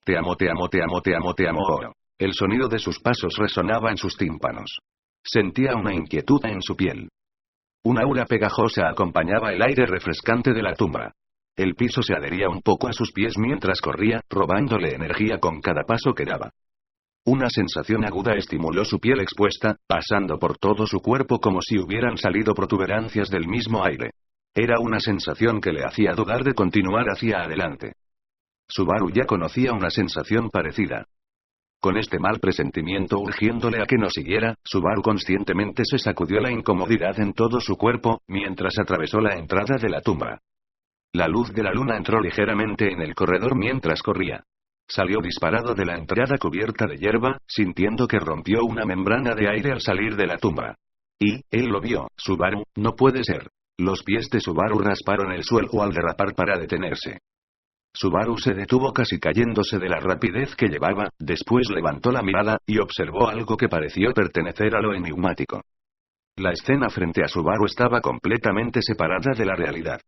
Te amo, te amo, te amo, te amo, te amo. Oh. El sonido de sus pasos resonaba en sus tímpanos. Sentía una inquietud en su piel. Un aura pegajosa acompañaba el aire refrescante de la tumba. El piso se adhería un poco a sus pies mientras corría, robándole energía con cada paso que daba. Una sensación aguda estimuló su piel expuesta, pasando por todo su cuerpo como si hubieran salido protuberancias del mismo aire. Era una sensación que le hacía dudar de continuar hacia adelante. Subaru ya conocía una sensación parecida. Con este mal presentimiento urgiéndole a que no siguiera, Subaru conscientemente se sacudió la incomodidad en todo su cuerpo, mientras atravesó la entrada de la tumba. La luz de la luna entró ligeramente en el corredor mientras corría. Salió disparado de la entrada cubierta de hierba, sintiendo que rompió una membrana de aire al salir de la tumba. Y, él lo vio, Subaru, no puede ser. Los pies de Subaru rasparon el suelo al derrapar para detenerse. Subaru se detuvo casi cayéndose de la rapidez que llevaba, después levantó la mirada, y observó algo que pareció pertenecer a lo enigmático. La escena frente a Subaru estaba completamente separada de la realidad.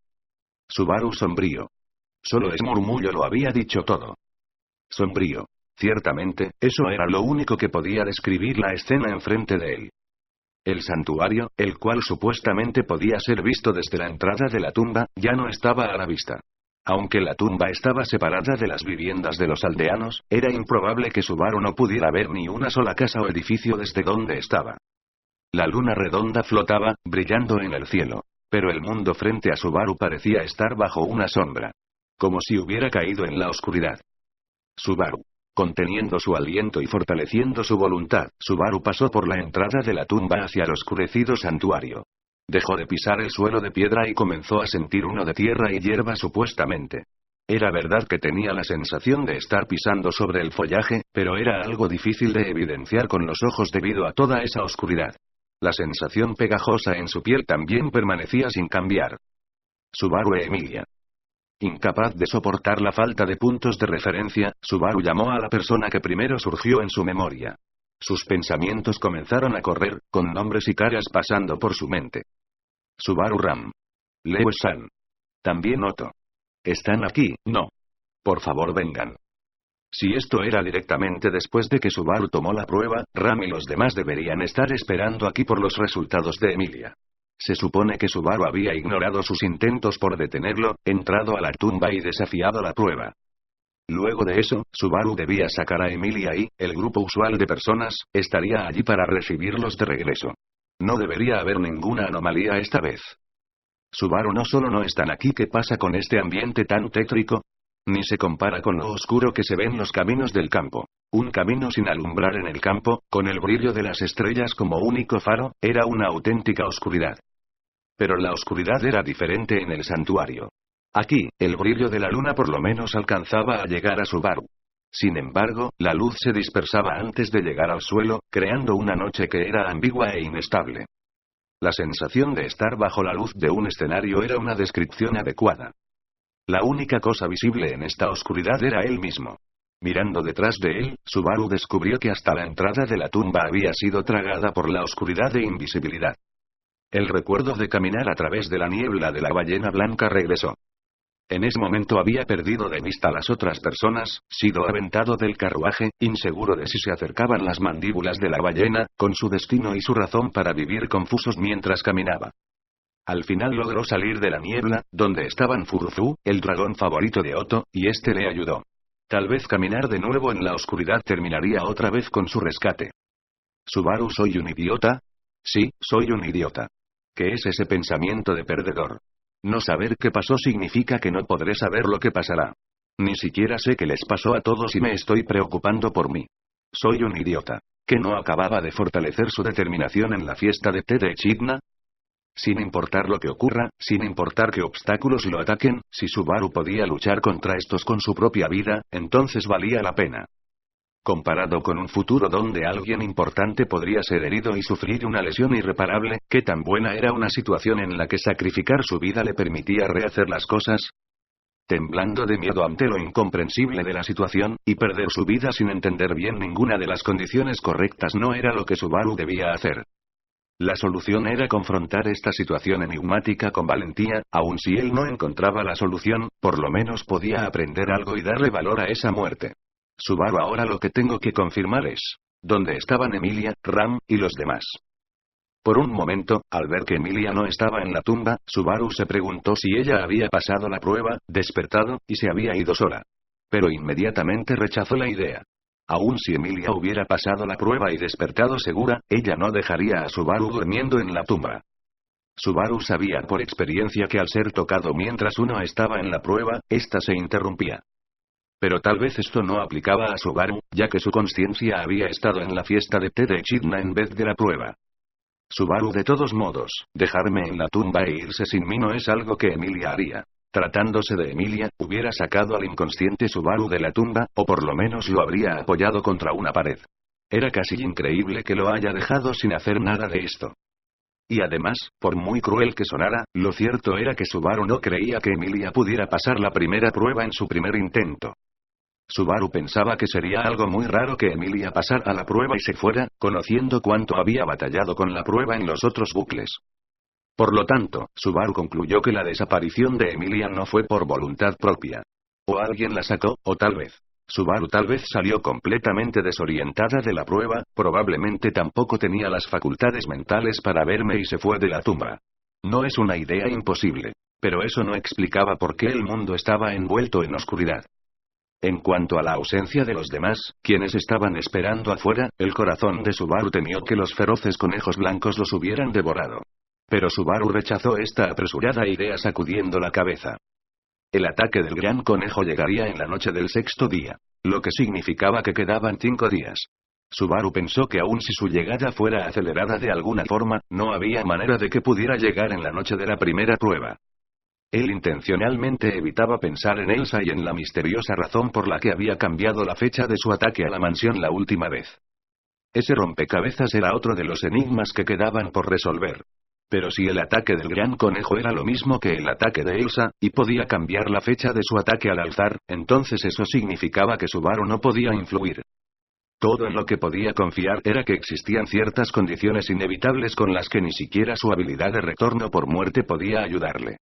Subaru sombrío. Solo ese murmullo lo había dicho todo. Sombrío. Ciertamente, eso era lo único que podía describir la escena enfrente de él. El santuario, el cual supuestamente podía ser visto desde la entrada de la tumba, ya no estaba a la vista. Aunque la tumba estaba separada de las viviendas de los aldeanos, era improbable que Subaru no pudiera ver ni una sola casa o edificio desde donde estaba. La luna redonda flotaba, brillando en el cielo. Pero el mundo frente a Subaru parecía estar bajo una sombra. Como si hubiera caído en la oscuridad. Subaru. Conteniendo su aliento y fortaleciendo su voluntad, Subaru pasó por la entrada de la tumba hacia el oscurecido santuario. Dejó de pisar el suelo de piedra y comenzó a sentir uno de tierra y hierba supuestamente. Era verdad que tenía la sensación de estar pisando sobre el follaje, pero era algo difícil de evidenciar con los ojos debido a toda esa oscuridad. La sensación pegajosa en su piel también permanecía sin cambiar. Subaru e Emilia. Incapaz de soportar la falta de puntos de referencia, Subaru llamó a la persona que primero surgió en su memoria. Sus pensamientos comenzaron a correr, con nombres y caras pasando por su mente. Subaru Ram. Lewis-san. También Otto. ¿Están aquí? No. Por favor vengan. Si esto era directamente después de que Subaru tomó la prueba, Ram y los demás deberían estar esperando aquí por los resultados de Emilia. Se supone que Subaru había ignorado sus intentos por detenerlo, entrado a la tumba y desafiado la prueba. Luego de eso, Subaru debía sacar a Emilia y, el grupo usual de personas, estaría allí para recibirlos de regreso. No debería haber ninguna anomalía esta vez. Subaru no solo no están aquí. ¿Qué pasa con este ambiente tan tétrico? Ni se compara con lo oscuro que se ve en los caminos del campo. Un camino sin alumbrar en el campo, con el brillo de las estrellas como único faro, era una auténtica oscuridad. Pero la oscuridad era diferente en el santuario. Aquí, el brillo de la luna por lo menos alcanzaba a llegar a Subaru. Sin embargo, la luz se dispersaba antes de llegar al suelo, creando una noche que era ambigua e inestable. La sensación de estar bajo la luz de un escenario era una descripción adecuada. La única cosa visible en esta oscuridad era él mismo. Mirando detrás de él, Subaru descubrió que hasta la entrada de la tumba había sido tragada por la oscuridad e invisibilidad. El recuerdo de caminar a través de la niebla de la ballena blanca regresó. En ese momento había perdido de vista a las otras personas, sido aventado del carruaje, inseguro de si se acercaban las mandíbulas de la ballena, con su destino y su razón para vivir confusos mientras caminaba. Al final logró salir de la niebla, donde estaban Furuzu, el dragón favorito de Otto, y este le ayudó. Tal vez caminar de nuevo en la oscuridad terminaría otra vez con su rescate. ¿Subaru, soy un idiota? Sí, soy un idiota. ¿Qué es ese pensamiento de perdedor? No saber qué pasó significa que no podré saber lo que pasará. Ni siquiera sé qué les pasó a todos y me estoy preocupando por mí. Soy un idiota. ¿Que no acababa de fortalecer su determinación en la fiesta de té de Echidna? Sin importar lo que ocurra, sin importar qué obstáculos lo ataquen, si Subaru podía luchar contra estos con su propia vida, entonces valía la pena. Comparado con un futuro donde alguien importante podría ser herido y sufrir una lesión irreparable, ¿qué tan buena era una situación en la que sacrificar su vida le permitía rehacer las cosas? Temblando de miedo ante lo incomprensible de la situación, y perder su vida sin entender bien ninguna de las condiciones correctas no era lo que Subaru debía hacer. La solución era confrontar esta situación enigmática con valentía, aun si él no encontraba la solución, por lo menos podía aprender algo y darle valor a esa muerte. Subaru, ahora lo que tengo que confirmar es dónde estaban Emilia, Ram, y los demás. Por un momento, al ver que Emilia no estaba en la tumba, Subaru se preguntó si ella había pasado la prueba, despertado, y se había ido sola. Pero inmediatamente rechazó la idea. Aun si Emilia hubiera pasado la prueba y despertado segura, ella no dejaría a Subaru durmiendo en la tumba. Subaru sabía por experiencia que al ser tocado mientras uno estaba en la prueba, ésta se interrumpía. Pero tal vez esto no aplicaba a Subaru, ya que su conciencia había estado en la fiesta de té de Echidna en vez de la prueba. Subaru, de todos modos, dejarme en la tumba e irse sin mí no es algo que Emilia haría. Tratándose de Emilia, hubiera sacado al inconsciente Subaru de la tumba, o por lo menos lo habría apoyado contra una pared. Era casi increíble que lo haya dejado sin hacer nada de esto. Y además, por muy cruel que sonara, lo cierto era que Subaru no creía que Emilia pudiera pasar la primera prueba en su primer intento. Subaru pensaba que sería algo muy raro que Emilia pasara la prueba y se fuera, conociendo cuánto había batallado con la prueba en los otros bucles. Por lo tanto, Subaru concluyó que la desaparición de Emilia no fue por voluntad propia. O alguien la sacó, o tal vez Subaru salió completamente desorientada de la prueba, probablemente tampoco tenía las facultades mentales para verme y se fue de la tumba. No es una idea imposible. Pero eso no explicaba por qué el mundo estaba envuelto en oscuridad. En cuanto a la ausencia de los demás, quienes estaban esperando afuera, el corazón de Subaru temió que los feroces conejos blancos los hubieran devorado. Pero Subaru rechazó esta apresurada idea sacudiendo la cabeza. El ataque del gran conejo llegaría en la noche del sexto día, lo que significaba que quedaban 5 días. Subaru pensó que aun si su llegada fuera acelerada de alguna forma, no había manera de que pudiera llegar en la noche de la primera prueba. Él intencionalmente evitaba pensar en Elsa y en la misteriosa razón por la que había cambiado la fecha de su ataque a la mansión la última vez. Ese rompecabezas era otro de los enigmas que quedaban por resolver. Pero si el ataque del gran conejo era lo mismo que el ataque de Elsa, y podía cambiar la fecha de su ataque al alzar, entonces eso significaba que Subaru no podía influir. Todo en lo que podía confiar era que existían ciertas condiciones inevitables con las que ni siquiera su habilidad de retorno por muerte podía ayudarle.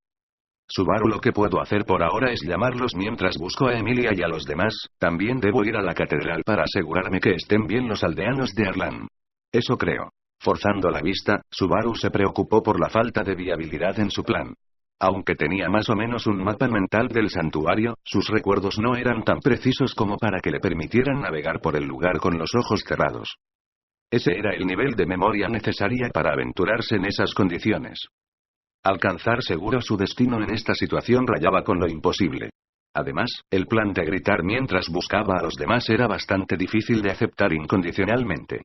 Subaru, lo que puedo hacer por ahora es llamarlos mientras busco a Emilia y a los demás. También debo ir a la catedral para asegurarme que estén bien los aldeanos de Arlan. Eso creo. Forzando la vista, Subaru se preocupó por la falta de viabilidad en su plan. Aunque tenía más o menos un mapa mental del santuario, sus recuerdos no eran tan precisos como para que le permitieran navegar por el lugar con los ojos cerrados. Ese era el nivel de memoria necesaria para aventurarse en esas condiciones. Alcanzar seguro su destino en esta situación rayaba con lo imposible. Además, el plan de gritar mientras buscaba a los demás era bastante difícil de aceptar incondicionalmente.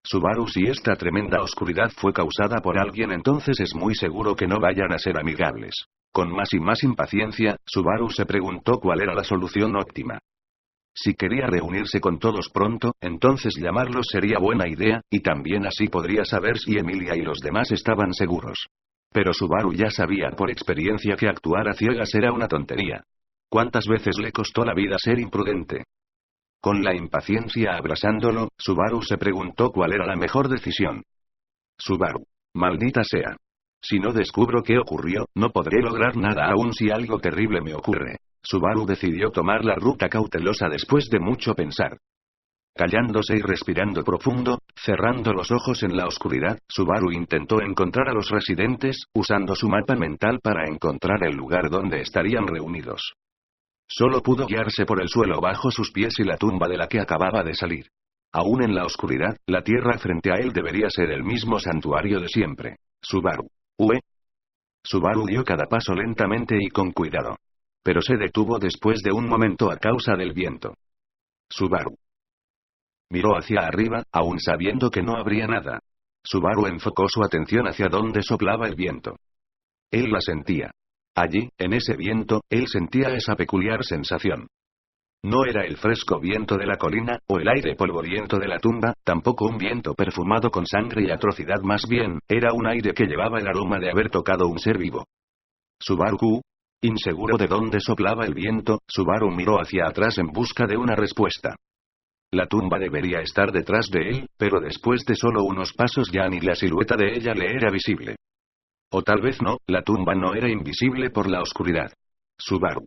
Subaru, si esta tremenda oscuridad fue causada por alguien, entonces es muy seguro que no vayan a ser amigables. Con más y más impaciencia, Subaru se preguntó cuál era la solución óptima. Si quería reunirse con todos pronto, entonces llamarlos sería buena idea, y también así podría saber si Emilia y los demás estaban seguros. Pero Subaru ya sabía por experiencia que actuar a ciegas era una tontería. ¿Cuántas veces le costó la vida ser imprudente? Con la impaciencia abrasándolo, Subaru se preguntó cuál era la mejor decisión. Subaru. Maldita sea. Si no descubro qué ocurrió, no podré lograr nada aun si algo terrible me ocurre. Subaru decidió tomar la ruta cautelosa después de mucho pensar. Callándose y respirando profundo, cerrando los ojos en la oscuridad, Subaru intentó encontrar a los residentes, usando su mapa mental para encontrar el lugar donde estarían reunidos. Solo pudo guiarse por el suelo bajo sus pies y la tumba de la que acababa de salir. Aún en la oscuridad, la tierra frente a él debería ser el mismo santuario de siempre. Subaru. Subaru dio cada paso lentamente y con cuidado. Pero se detuvo después de un momento a causa del viento. Subaru. Miró hacia arriba, aún sabiendo que no habría nada. Subaru enfocó su atención hacia donde soplaba el viento. Él la sentía. Allí, en ese viento, él sentía esa peculiar sensación. No era el fresco viento de la colina, o el aire polvoriento de la tumba, tampoco un viento perfumado con sangre y atrocidad, más bien, era un aire que llevaba el aroma de haber tocado un ser vivo. Subaru. Inseguro de dónde soplaba el viento, Subaru miró hacia atrás en busca de una respuesta. La tumba debería estar detrás de él, pero después de solo unos pasos ya ni la silueta de ella le era visible. O tal vez no, la tumba no era invisible por la oscuridad. Subaru.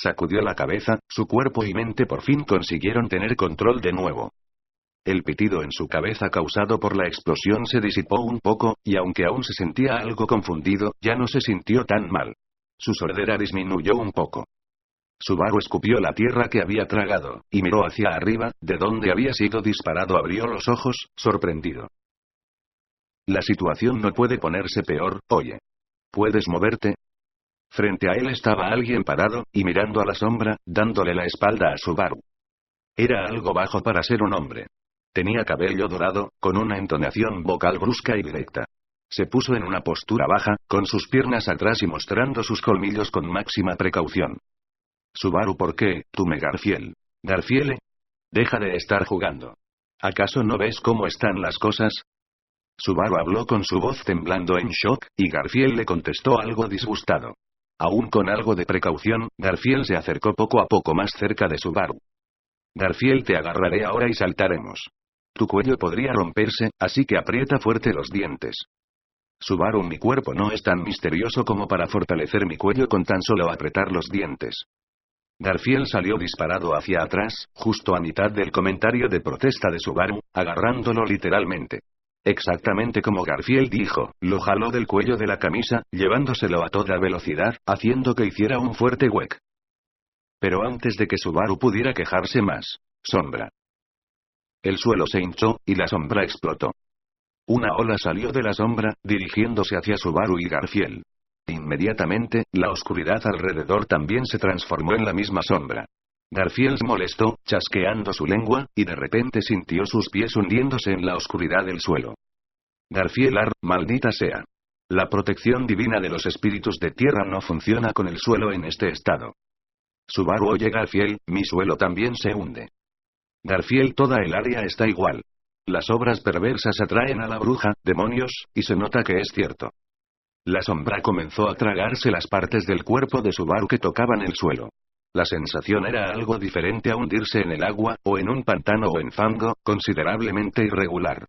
Sacudió la cabeza, su cuerpo y mente por fin consiguieron tener control de nuevo. El pitido en su cabeza causado por la explosión se disipó un poco, y aunque aún se sentía algo confundido, ya no se sintió tan mal. Su sordera disminuyó un poco. Subaru escupió la tierra que había tragado, y miró hacia arriba, de donde había sido disparado. Abrió los ojos, sorprendido. La situación no puede ponerse peor, oye. ¿Puedes moverte? Frente a él estaba alguien parado, y mirando a la sombra, dándole la espalda a Subaru. Era algo bajo para ser un hombre. Tenía cabello dorado, con una entonación vocal brusca y directa. Se puso en una postura baja, con sus piernas atrás y mostrando sus colmillos con máxima precaución. Subaru, ¿por qué, tú me Garfield? ¿Garfiele? Deja de estar jugando. ¿Acaso no ves cómo están las cosas? Subaru habló con su voz temblando en shock, y Garfield le contestó algo disgustado. Aún con algo de precaución, Garfield se acercó poco a poco más cerca de Subaru. Garfield, te agarraré ahora y saltaremos. Tu cuello podría romperse, así que aprieta fuerte los dientes. Subaru, mi cuerpo no es tan misterioso como para fortalecer mi cuello con tan solo apretar los dientes. Garfield salió disparado hacia atrás, justo a mitad del comentario de protesta de Subaru, agarrándolo literalmente. Exactamente como Garfield dijo, lo jaló del cuello de la camisa, llevándoselo a toda velocidad, haciendo que hiciera un fuerte huec. Pero antes de que Subaru pudiera quejarse más, sombra. El suelo se hinchó, y la sombra explotó. Una ola salió de la sombra, dirigiéndose hacia Subaru y Garfield. Inmediatamente, la oscuridad alrededor también se transformó en la misma sombra. Garfield se molestó, chasqueando su lengua, y de repente sintió sus pies hundiéndose en la oscuridad del suelo. Garfield, maldita sea. La protección divina de los espíritus de tierra no funciona con el suelo en este estado. Subaru, oye Garfield, mi suelo también se hunde. Garfield, toda el área está igual. Las obras perversas atraen a la bruja, demonios, y se nota que es cierto. La sombra comenzó a tragarse las partes del cuerpo de Subaru que tocaban el suelo. La sensación era algo diferente a hundirse en el agua, o en un pantano o en fango, considerablemente irregular.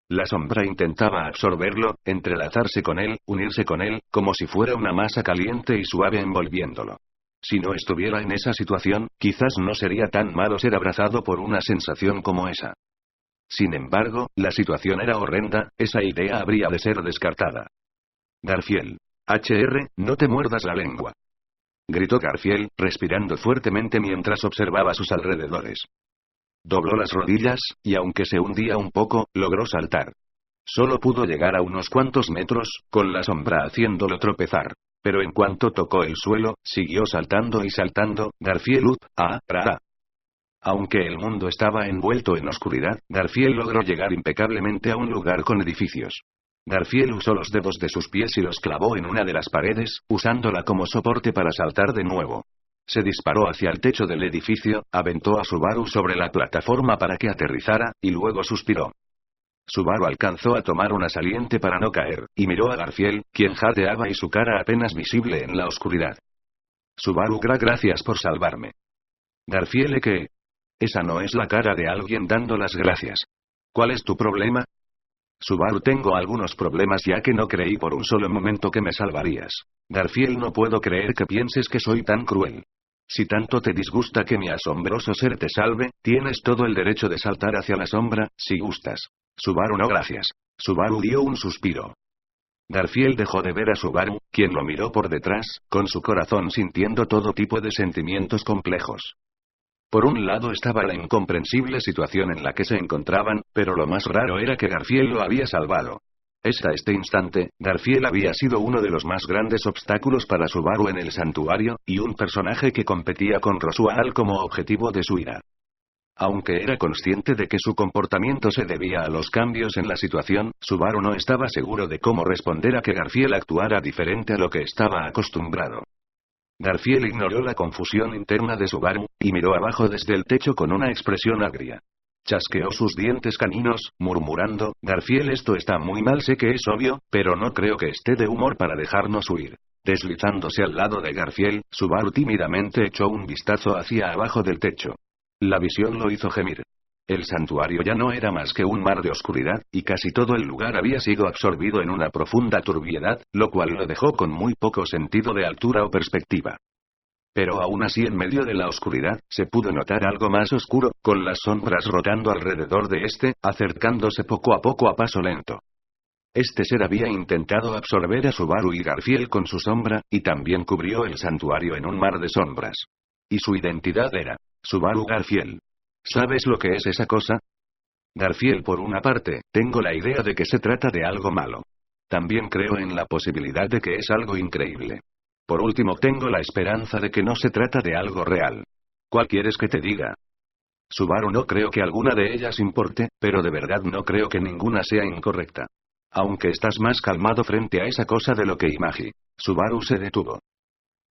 La sombra intentaba absorberlo, entrelazarse con él, unirse con él, como si fuera una masa caliente y suave envolviéndolo. Si no estuviera en esa situación, quizás no sería tan malo ser abrazado por una sensación como esa. Sin embargo, la situación era horrenda, esa idea habría de ser descartada. Garfield. No te muerdas la lengua. Gritó Garfield, respirando fuertemente mientras observaba sus alrededores. Dobló las rodillas, y aunque se hundía un poco, logró saltar. Solo pudo llegar a unos cuantos metros, con la sombra haciéndolo tropezar. Pero en cuanto tocó el suelo, siguió saltando y saltando, Garfield. Aunque el mundo estaba envuelto en oscuridad, Garfield logró llegar impecablemente a un lugar con edificios. Garfield usó los dedos de sus pies y los clavó en una de las paredes, usándola como soporte para saltar de nuevo. Se disparó hacia el techo del edificio, aventó a Subaru sobre la plataforma para que aterrizara, y luego suspiró. Subaru alcanzó a tomar una saliente para no caer, y miró a Garfield, quien jadeaba y su cara apenas visible en la oscuridad. Subaru, gracias por salvarme. Garfield, ¿qué? Esa no es la cara de alguien dando las gracias. ¿Cuál es tu problema? Subaru, tengo algunos problemas ya que no creí por un solo momento que me salvarías. Garfield, no puedo creer que pienses que soy tan cruel. Si tanto te disgusta que mi asombroso ser te salve, tienes todo el derecho de saltar hacia la sombra, si gustas. Subaru, no gracias. Subaru dio un suspiro. Garfield dejó de ver a Subaru, quien lo miró por detrás, con su corazón sintiendo todo tipo de sentimientos complejos. Por un lado estaba la incomprensible situación en la que se encontraban, pero lo más raro era que Garfield lo había salvado. Hasta este instante, Garfield había sido uno de los más grandes obstáculos para Subaru en el santuario, y un personaje que competía con Roswaal como objetivo de su ira. Aunque era consciente de que su comportamiento se debía a los cambios en la situación, Subaru no estaba seguro de cómo responder a que Garfield actuara diferente a lo que estaba acostumbrado. Garfield ignoró la confusión interna de Subaru, y miró abajo desde el techo con una expresión agria. Chasqueó sus dientes caninos, murmurando, Garfield, esto está muy mal, sé que es obvio, pero no creo que esté de humor para dejarnos huir. Deslizándose al lado de Garfield, Subaru tímidamente echó un vistazo hacia abajo del techo. La visión lo hizo gemir. El santuario ya no era más que un mar de oscuridad, y casi todo el lugar había sido absorbido en una profunda turbiedad, lo cual lo dejó con muy poco sentido de altura o perspectiva. Pero aún así en medio de la oscuridad, se pudo notar algo más oscuro, con las sombras rotando alrededor de este, acercándose poco a poco a paso lento. Este ser había intentado absorber a Subaru y Garfield con su sombra, y también cubrió el santuario en un mar de sombras. Y su identidad era Subaru Garfield. ¿Sabes lo que es esa cosa? Garfield, por una parte, tengo la idea de que se trata de algo malo. También creo en la posibilidad de que es algo increíble. Por último, tengo la esperanza de que no se trata de algo real. ¿Cuál quieres que te diga? Subaru, no creo que alguna de ellas importe, pero de verdad no creo que ninguna sea incorrecta. Aunque estás más calmado frente a esa cosa de lo que imagino. Subaru se detuvo.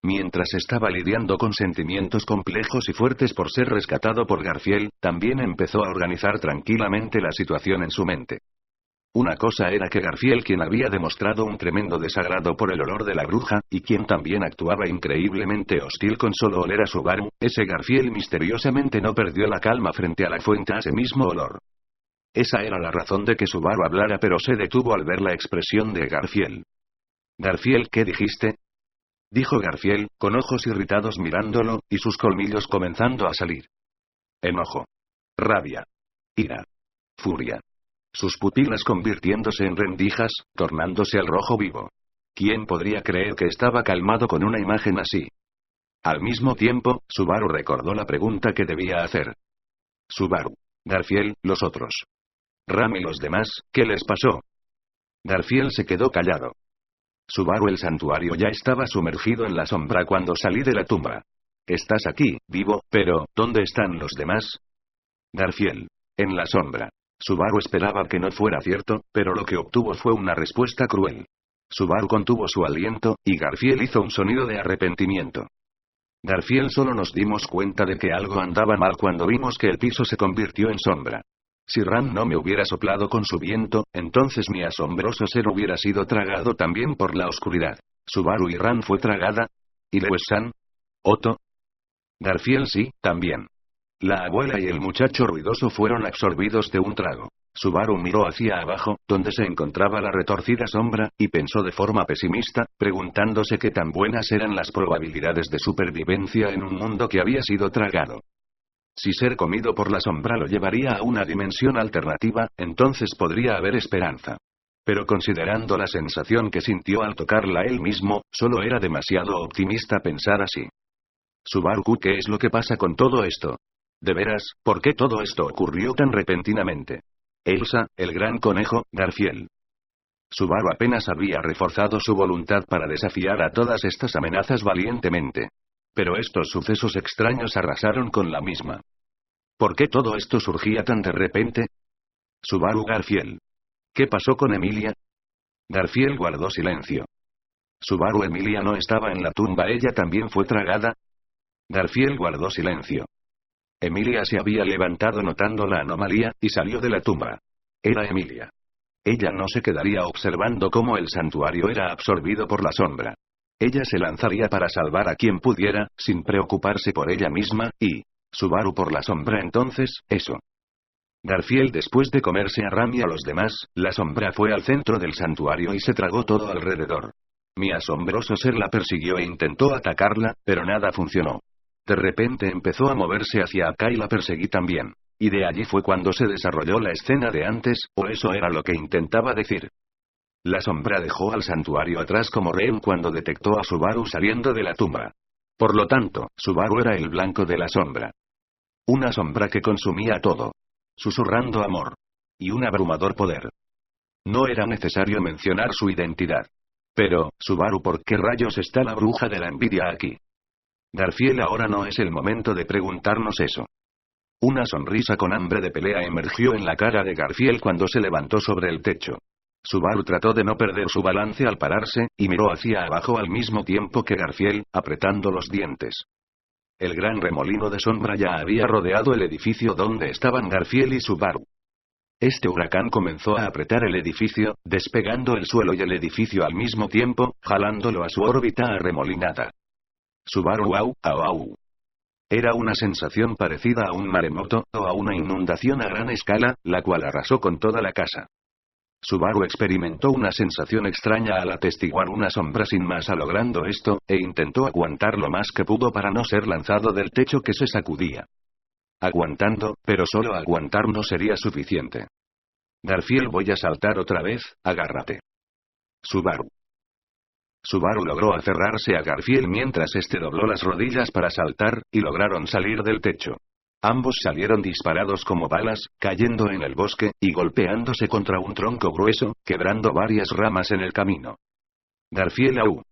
Mientras estaba lidiando con sentimientos complejos y fuertes por ser rescatado por Garfield, también empezó a organizar tranquilamente la situación en su mente. Una cosa era que Garfield, quien había demostrado un tremendo desagrado por el olor de la bruja, y quien también actuaba increíblemente hostil con solo oler a Subaru, ese Garfield misteriosamente no perdió la calma frente a la fuente a ese mismo olor. Esa era la razón de que Subaru hablara, pero se detuvo al ver la expresión de Garfield. Garfield, ¿qué dijiste? Dijo Garfield, con ojos irritados mirándolo, y sus colmillos comenzando a salir. Enojo. Rabia. Ira. Furia. Sus pupilas convirtiéndose en rendijas, tornándose al rojo vivo. ¿Quién podría creer que estaba calmado con una imagen así? Al mismo tiempo, Subaru recordó la pregunta que debía hacer. Subaru. Garfield, los otros. Ram y los demás, ¿qué les pasó? Garfield se quedó callado. Subaru, el santuario ya estaba sumergido en la sombra cuando salí de la tumba. Estás aquí, vivo, pero, ¿dónde están los demás? Garfield. En la sombra. Subaru esperaba que no fuera cierto, pero lo que obtuvo fue una respuesta cruel. Subaru contuvo su aliento, y Garfield hizo un sonido de arrepentimiento. Garfield, solo nos dimos cuenta de que algo andaba mal cuando vimos que el piso se convirtió en sombra. Si Ram no me hubiera soplado con su viento, entonces mi asombroso ser hubiera sido tragado también por la oscuridad. ¿Subaru y Ram fue tragada? ¿Y Lewis-san? ¿Otto? Garfield, sí, también. La abuela y el muchacho ruidoso fueron absorbidos de un trago. Subaru miró hacia abajo, donde se encontraba la retorcida sombra, y pensó de forma pesimista, preguntándose qué tan buenas eran las probabilidades de supervivencia en un mundo que había sido tragado. Si ser comido por la sombra lo llevaría a una dimensión alternativa, entonces podría haber esperanza. Pero considerando la sensación que sintió al tocarla él mismo, solo era demasiado optimista pensar así. Subaru, ¿qué es lo que pasa con todo esto? De veras, ¿por qué todo esto ocurrió tan repentinamente? Elsa, el gran conejo, Garfield. Subaru apenas había reforzado su voluntad para desafiar a todas estas amenazas valientemente. Pero estos sucesos extraños arrasaron con la misma. ¿Por qué todo esto surgía tan de repente? Subaru, Garfield. ¿Qué pasó con Emilia? Garfield guardó silencio. Subaru, Emilia no estaba en la tumba, ¿ella también fue tragada? Garfield guardó silencio. Emilia se había levantado notando la anomalía, y salió de la tumba. Era Emilia. Ella no se quedaría observando cómo el santuario era absorbido por la sombra. Ella se lanzaría para salvar a quien pudiera, sin preocuparse por ella misma, y Subaru por la sombra. Entonces, eso. Garfield, después de comerse a Ram y a los demás, la sombra fue al centro del santuario y se tragó todo alrededor. Mi asombroso ser la persiguió e intentó atacarla, pero nada funcionó. De repente empezó a moverse hacia acá y la perseguí también. Y de allí fue cuando se desarrolló la escena de antes, o eso era lo que intentaba decir. La sombra dejó al santuario atrás como rehén cuando detectó a Subaru saliendo de la tumba. Por lo tanto, Subaru era el blanco de la sombra. Una sombra que consumía todo. Susurrando amor. Y un abrumador poder. No era necesario mencionar su identidad. Pero, Subaru, ¿por qué rayos está la bruja de la envidia aquí? Garfield, ahora no es el momento de preguntarnos eso. Una sonrisa con hambre de pelea emergió en la cara de Garfield cuando se levantó sobre el techo. Subaru trató de no perder su balance al pararse, y miró hacia abajo al mismo tiempo que Garfield, apretando los dientes. El gran remolino de sombra ya había rodeado el edificio donde estaban Garfield y Subaru. Este huracán comenzó a apretar el edificio, despegando el suelo y el edificio al mismo tiempo, jalándolo a su órbita arremolinada. Subaru, au, au, au. Era una sensación parecida a un maremoto, o a una inundación a gran escala, la cual arrasó con toda la casa. Subaru experimentó una sensación extraña al atestiguar una sombra sin masa logrando esto, e intentó aguantar lo más que pudo para no ser lanzado del techo que se sacudía. Aguantando, pero solo aguantar no sería suficiente. Garfield, voy a saltar otra vez, agárrate. Subaru. Subaru logró aferrarse a Garfield mientras este dobló las rodillas para saltar, y lograron salir del techo. Ambos salieron disparados como balas, cayendo en el bosque, y golpeándose contra un tronco grueso, quebrando varias ramas en el camino. Garfield aú.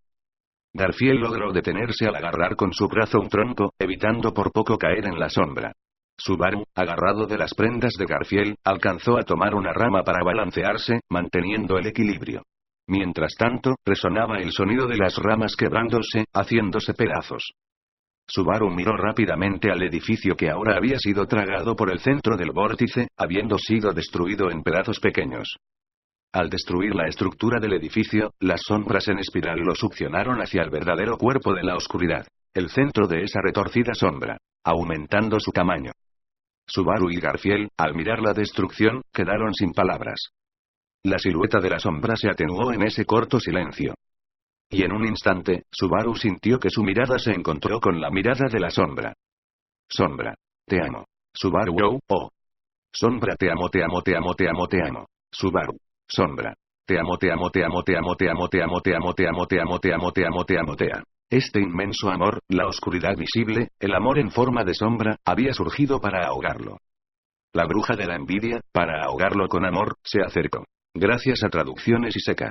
Garfield logró detenerse al agarrar con su brazo un tronco, evitando por poco caer en la sombra. Subaru, agarrado de las prendas de Garfield, alcanzó a tomar una rama para balancearse, manteniendo el equilibrio. Mientras tanto, resonaba el sonido de las ramas quebrándose, haciéndose pedazos. Subaru miró rápidamente al edificio que ahora había sido tragado por el centro del vórtice, habiendo sido destruido en pedazos pequeños. Al destruir la estructura del edificio, las sombras en espiral lo succionaron hacia el verdadero cuerpo de la oscuridad, el centro de esa retorcida sombra, aumentando su tamaño. Subaru y Garfield, al mirar la destrucción, quedaron sin palabras. La silueta de la sombra se atenuó en ese corto silencio. Y en un instante, Subaru sintió que su mirada se encontró con la mirada de la sombra. Sombra. Te amo. Subaru, oh, oh. Sombra, te amo, te amo, te amo, te amo, te amo. Subaru. Sombra. Te amo, te amo, te amo, te amo, te amo, te amo, te amo, te amo, te amo, te amo, te amo, te amo, te amo. Este inmenso amor, la oscuridad visible, el amor en forma de sombra, había surgido para ahogarlo. La bruja de la envidia, para ahogarlo con amor, se acercó. Gracias a Traducciones y Secas.